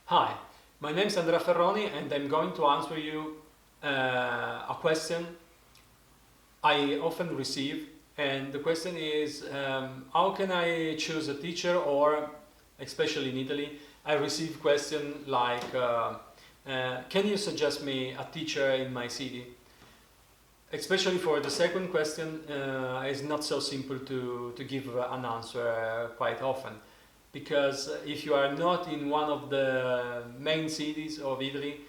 Hi, my name is Andrea Ferroni and I'm going to answer you a question I often receive, and the question is how can I choose a teacher, or especially in Italy I receive questions like can you suggest me a teacher in my city? Especially for the second question, it's not so simple to give an answer quite often, because if you are not in one of the main cities of Italy,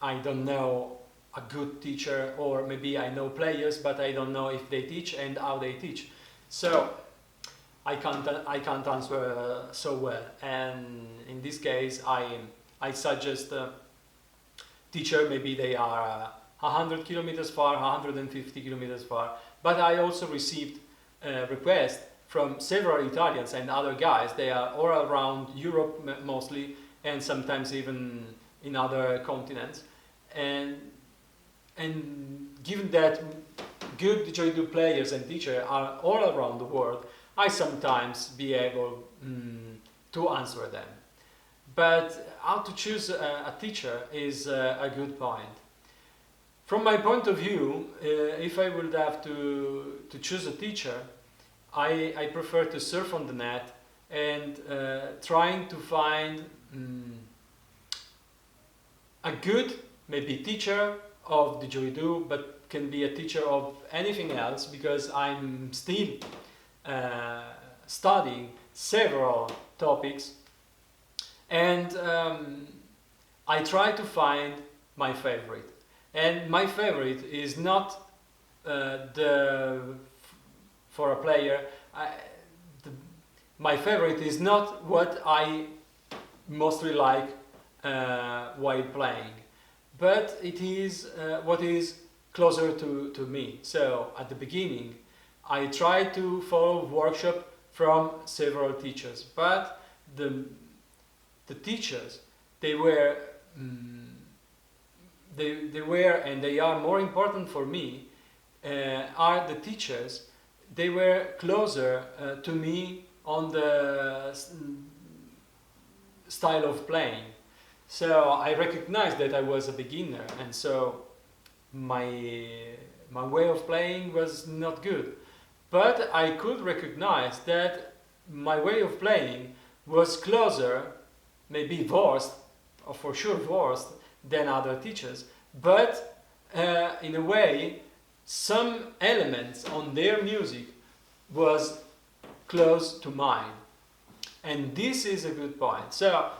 I don't know a good teacher, or maybe I know players, but I don't know if they teach and how they teach. So I can't answer so well, and in this case I suggest teacher, maybe they are 100 kilometers far, 150 kilometers far. But I also received requests from several Italians and other guys. They are all around Europe mostly, and sometimes even in other continents. And given that good didgeridoo players and teachers are all around the world, I sometimes be able to answer them. But how to choose a teacher is a good point. From my point of view, if I would have to choose a teacher, I prefer to surf on the net and trying to find a good, maybe teacher of didgeridoo, but can be a teacher of anything else, because I'm still studying several topics, and I try to find my favorite. And my favorite is not for a player. My favorite is not what I mostly like while playing, but it is what is closer to me. So at the beginning, I tried to follow workshop from several teachers, but the teachers, they were they were and they are more important for me, are the teachers. They were closer to me on the style of playing. So I recognized that I was a beginner, and so my way of playing was not good. But I could recognize that my way of playing was closer, maybe worse, or for sure worse, than other teachers. But in a way, some elements on their music was close to mine. And this is a good point. So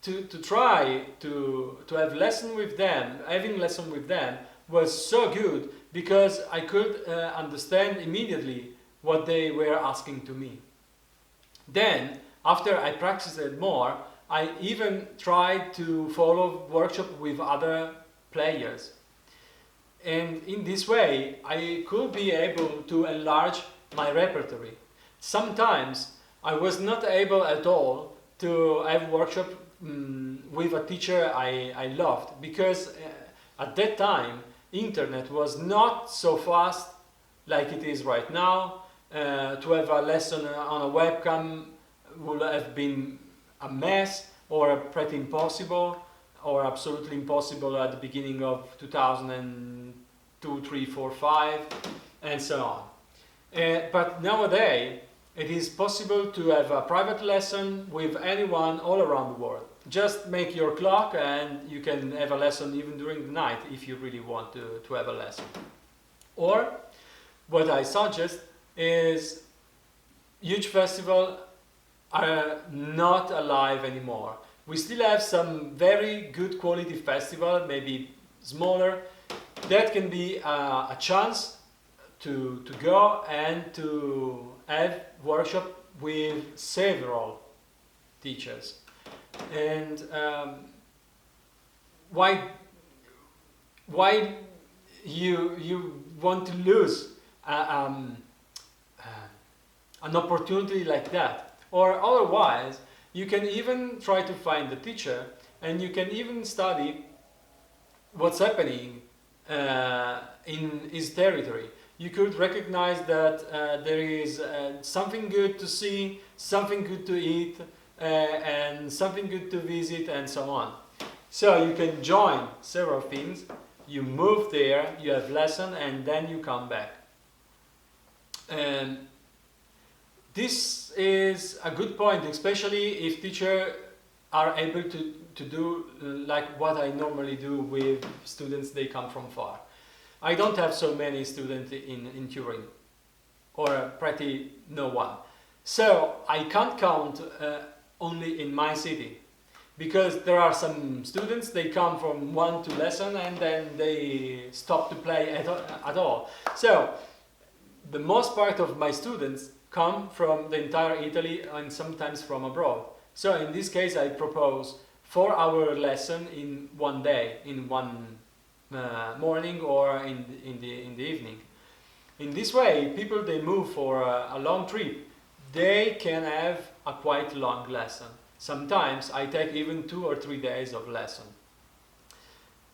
to try to have lesson with them, having lesson with them was so good, because I could understand immediately what they were asking to me. Then, after I practiced it more, I even tried to follow workshop with other players. And in this way, I could be able to enlarge my repertoire. Sometimes I was not able at all to have workshop with a teacher I loved, because at that time internet was not so fast like it is right now. To have a lesson on a webcam would have been a mess, or pretty impossible, or absolutely impossible at the beginning of 2002, 3, 4, 5, and so on. But nowadays it is possible to have a private lesson with anyone all around the world. Just make your clock and you can have a lesson even during the night if you really want to have a lesson. Or what I suggest is, huge festivals are not alive anymore. We still have some very good quality festival, maybe smaller, that can be a chance to go and to have workshop with several teachers. And why you want to lose an opportunity like that? Or otherwise, you can even try to find the teacher, and you can even study what's happening in his territory. You could recognize that there is something good to see, something good to eat, and something good to visit and so on. So you can join several things, you move there, you have lesson, and then you come back. And this is a good point, especially if teachers are able to do like what I normally do with students, they come from far. I don't have so many students in Turin, or pretty no one. So I can't count only in my city, because there are some students, they come from 1-2 lesson and then they stop to play at all. So the most part of my students come from the entire Italy and sometimes from abroad. So in this case I propose 4-hour lesson in one day, in one morning or in the evening. In this way, people they move for a long trip, they can have a quite long lesson. Sometimes I take even 2 or 3 days of lesson.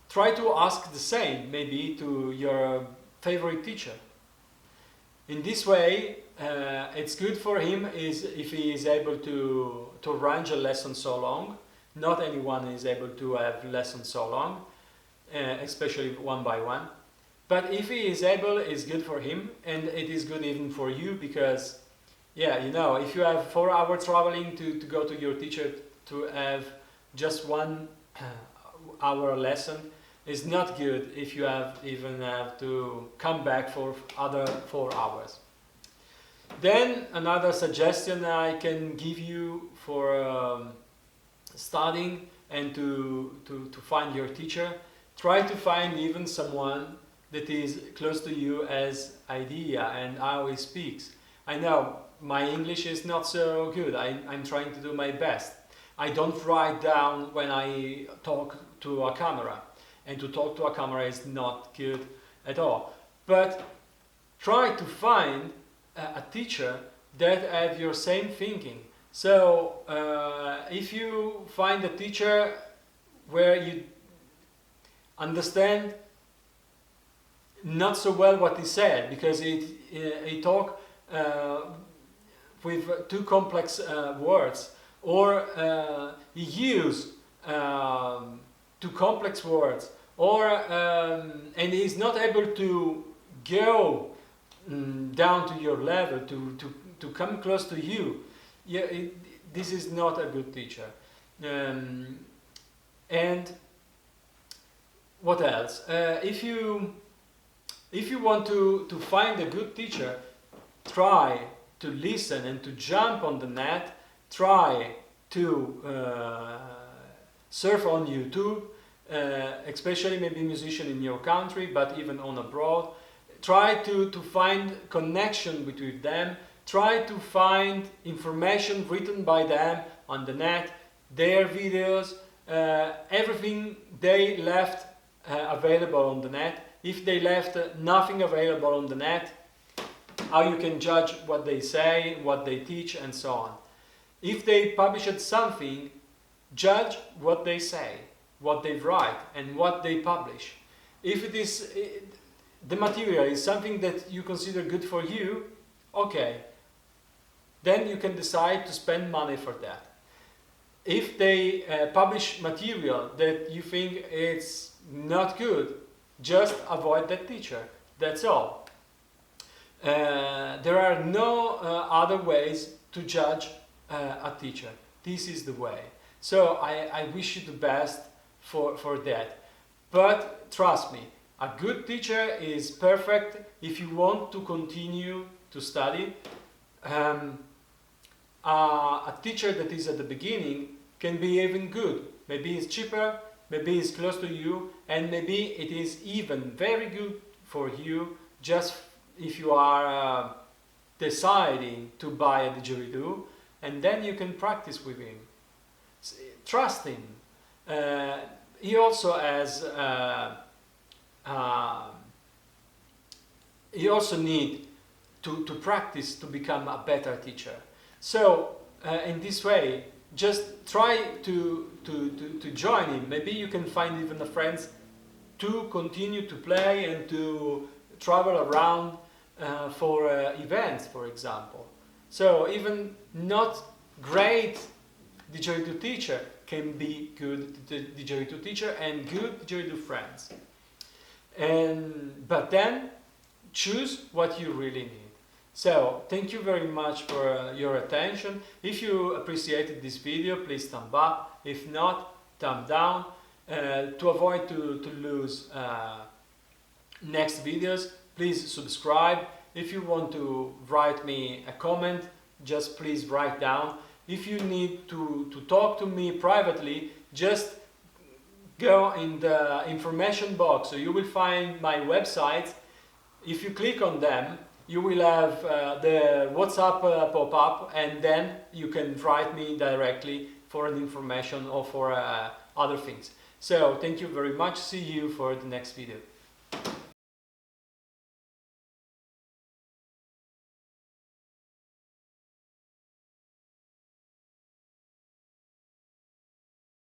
Try to ask the same maybe to your favorite teacher. In this way, it's good for him is if he is able to arrange a lesson so long. Not anyone is able to have lessons so long, especially one by one. But if he is able, it's good for him, and it is good even for you, because, yeah, you know, if you have 4 hours traveling to go to your teacher to have just 1 hour lesson, it's not good if you even have to come back for other 4 hours. Then another suggestion I can give you for studying and to find your teacher, try to find even someone that is close to you as idea and how he speaks. I know my English is not so good, I'm trying to do my best. I don't write down when I talk to a camera, and to talk to a camera is not good at all. But try to find a teacher that have your same thinking. So if you find a teacher where you understand not so well what he said, because he talk with too complex words, or he use too complex words, or and he's not able to go down to your level, to come close to you. Yeah, this is not a good teacher. And what else? If you want to find a good teacher, try to listen and to jump on the net. Try to surf on YouTube, especially maybe musician in your country, but even on abroad. Try to find connection between them. Try to find information written by them on the net, their videos, everything they left available on the net. If they left nothing available on the net, how you can judge what they say, what they teach, and so on. If they published something, judge what they say, what they write, and what they publish. If it is the material is something that you consider good for you, okay, then you can decide to spend money for that. If they publish material that you think it's not good, just avoid that teacher. That's all. There are no other ways to judge a teacher. This is the way. So I wish you the best for that. But trust me, a good teacher is perfect if you want to continue to study. A teacher that is at the beginning can be even good. Maybe it's cheaper, maybe it's close to you, and maybe it is even very good for you just if you are deciding to buy a didgeridoo, and then you can practice with him. Trust him. He also has you also need to practice to become a better teacher. So in this way, just try to join him. Maybe you can find even a friend to continue to play and to travel around for events, for example. So even not great didgeridoo teacher can be good didgeridoo teacher and good didgeridoo friends. But then choose what you really need. So thank you very much for your attention. If you appreciated this video, please thumb up. If not, thumb down. To avoid to lose next videos, please subscribe. If you want to write me a comment, just please write down. If you need to talk to me privately, just go in the information box. So you will find my website. If you click on them, you will have the WhatsApp pop-up, and then you can write me directly for an information or for other things. So thank you very much. See you for the next video.